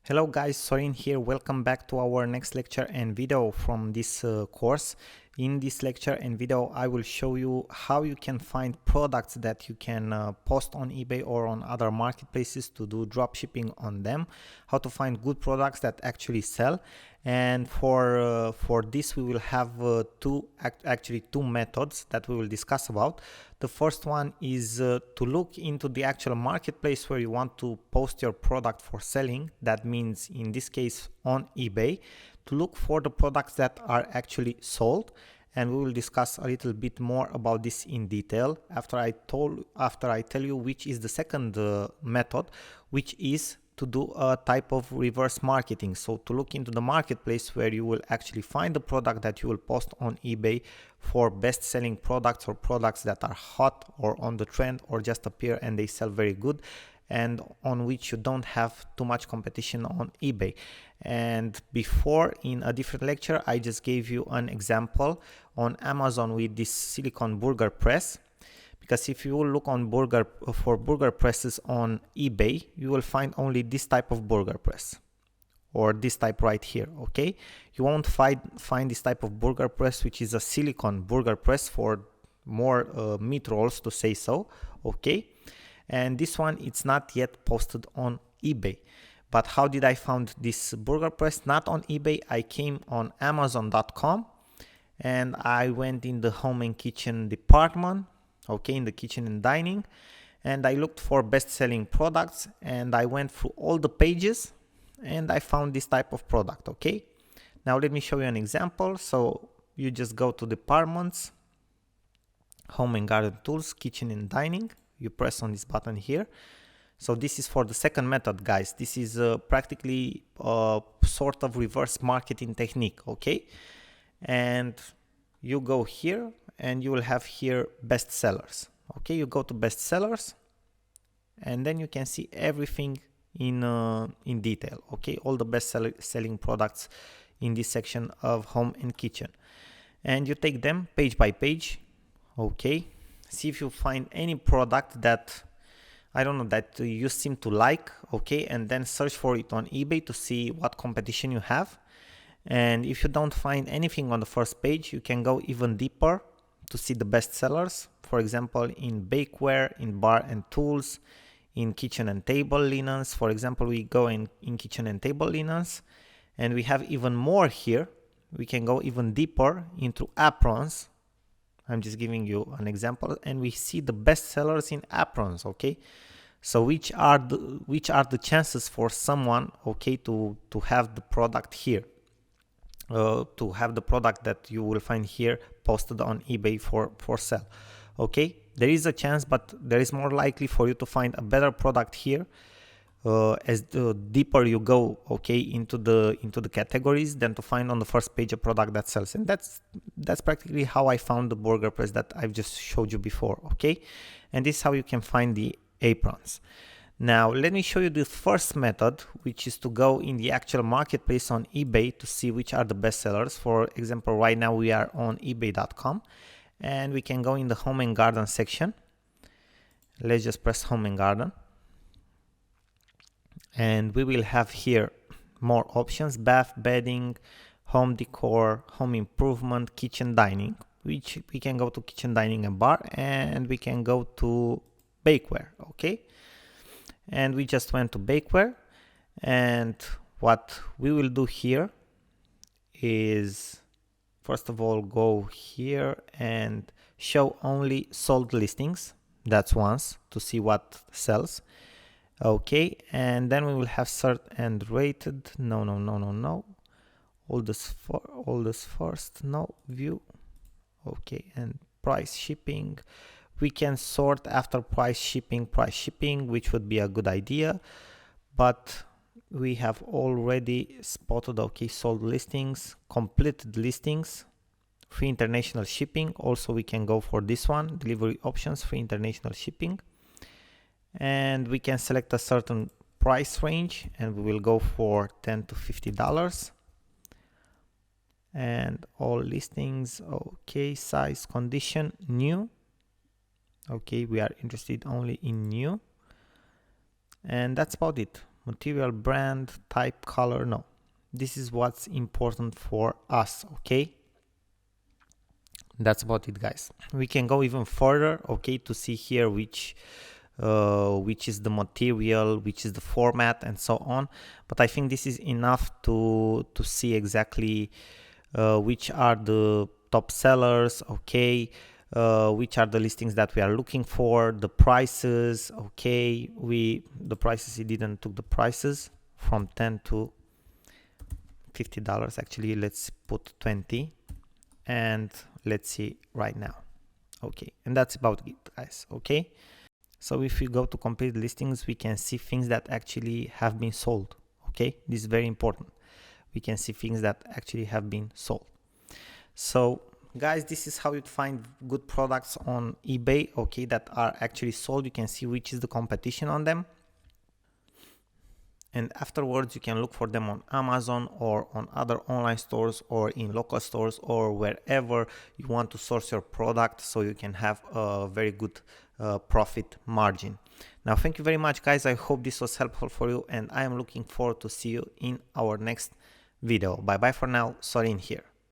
Hello guys, Sorin here. Welcome back to our next lecture and video from this course. In this lecture and video, I will show you how you can find products that you can post on eBay or on other marketplaces to do drop shipping on them, how to find good products that actually sell. And for this, we will have two methods that we will discuss about. The first one is to look into the actual marketplace where you want to post your product for selling. That means in this case on eBay, to look for the products that are actually sold. And we will discuss a little bit more about this in detail after I tell you which is the second method, which is to do a type of reverse marketing. So to look into the marketplace where you will actually find the product that you will post on eBay for best-selling products or products that are hot or on the trend or just appear and they sell very good, and on which you don't have too much competition on eBay. And before, in a different lecture, I just gave you an example on Amazon with this silicone burger press. Because if you will look on for burger presses on eBay, you will find only this type of burger press or this type right here. Okay, you won't find this type of burger press, which is a silicone burger press for more meat rolls, to say so. Okay, and this one, it's not yet posted on eBay. But how did I find this burger press? Not on eBay. I came on Amazon.com and I went in the home and kitchen department. Okay, in the kitchen and dining, and I looked for best-selling products and I went through all the pages and I found this type of product. Okay, now let me show you an example. So you just go to departments, home and garden tools, kitchen and dining. You press on this button here. So this is for the second method, guys. This is practically a sort of reverse marketing technique. Okay, and you go here and you will have here best sellers. Okay, you go to best sellers and then you can see everything in detail. Okay, all the best selling products in this section of home and kitchen, and you take them page by page. Okay, see if you find any product that I don't know that you seem to like. Okay, and then search for it on eBay to see what competition you have. And if you don't find anything on the first page, you can go even deeper to see the best sellers. For example, in bakeware, in bar and tools, in kitchen and table linens. For example, we go in kitchen and table linens, and we have even more here. We can go even deeper into aprons. I'm just giving you an example, and we see the best sellers in aprons. Okay, so which are the chances for someone, okay, to have the product here? To have the product that you will find here posted on eBay for sale. Okay, there is a chance, but there is more likely for you to find a better product here as the deeper you go, okay, into the categories, than to find on the first page a product that sells. And that's practically how I found the burger press that I've just showed you before. Okay, and this is how you can find the aprons. Now, let me show you the first method, which is to go in the actual marketplace on eBay to see which are the best sellers. For example, right now we are on ebay.com and we can go in the home and garden section. Let's just press home and garden. And we will have here more options: bath, bedding, home decor, home improvement, kitchen dining, which we can go to kitchen dining and bar, and we can go to bakeware. Okay. And we just went to bakeware, and what we will do here is first of all go here and show only sold listings. That's once to see what sells. Okay, and then we will have sort and rated. No. All this first. No, view. Okay, and price, shipping. We can sort after price, shipping, which would be a good idea, but we have already spotted, okay, sold listings, completed listings, free international shipping. Also, we can go for this one, delivery options, free international shipping, and we can select a certain price range, and we will go for $10 to $50. And all listings, okay, size, condition, new. Okay, we are interested only in new, and that's about it. material, brand, type, color. No, this is what's important for us. Okay, that's about it, guys. We can go even further, okay, to see here which is the material, which is the format, and so on. But I think this is enough to see exactly which are the top sellers, okay, which are the listings that we are looking for, the prices, okay. The prices, it didn't took the prices from 10 to $50. Actually, let's put 20 and let's see right now. Okay, and that's about it, guys. Okay, so if we go to complete listings, we can see things that actually have been sold. Okay, this is very important. We can see things that actually have been sold. So guys, this is how you find good products on eBay, okay, that are actually sold. You can see which is the competition on them, and afterwards you can look for them on Amazon or on other online stores or in local stores or wherever you want to source your product, so you can have a very good profit margin. Now, thank you very much, guys. I hope this was helpful for you, and I am looking forward to see you in our next video. Bye bye for now. Sorin here.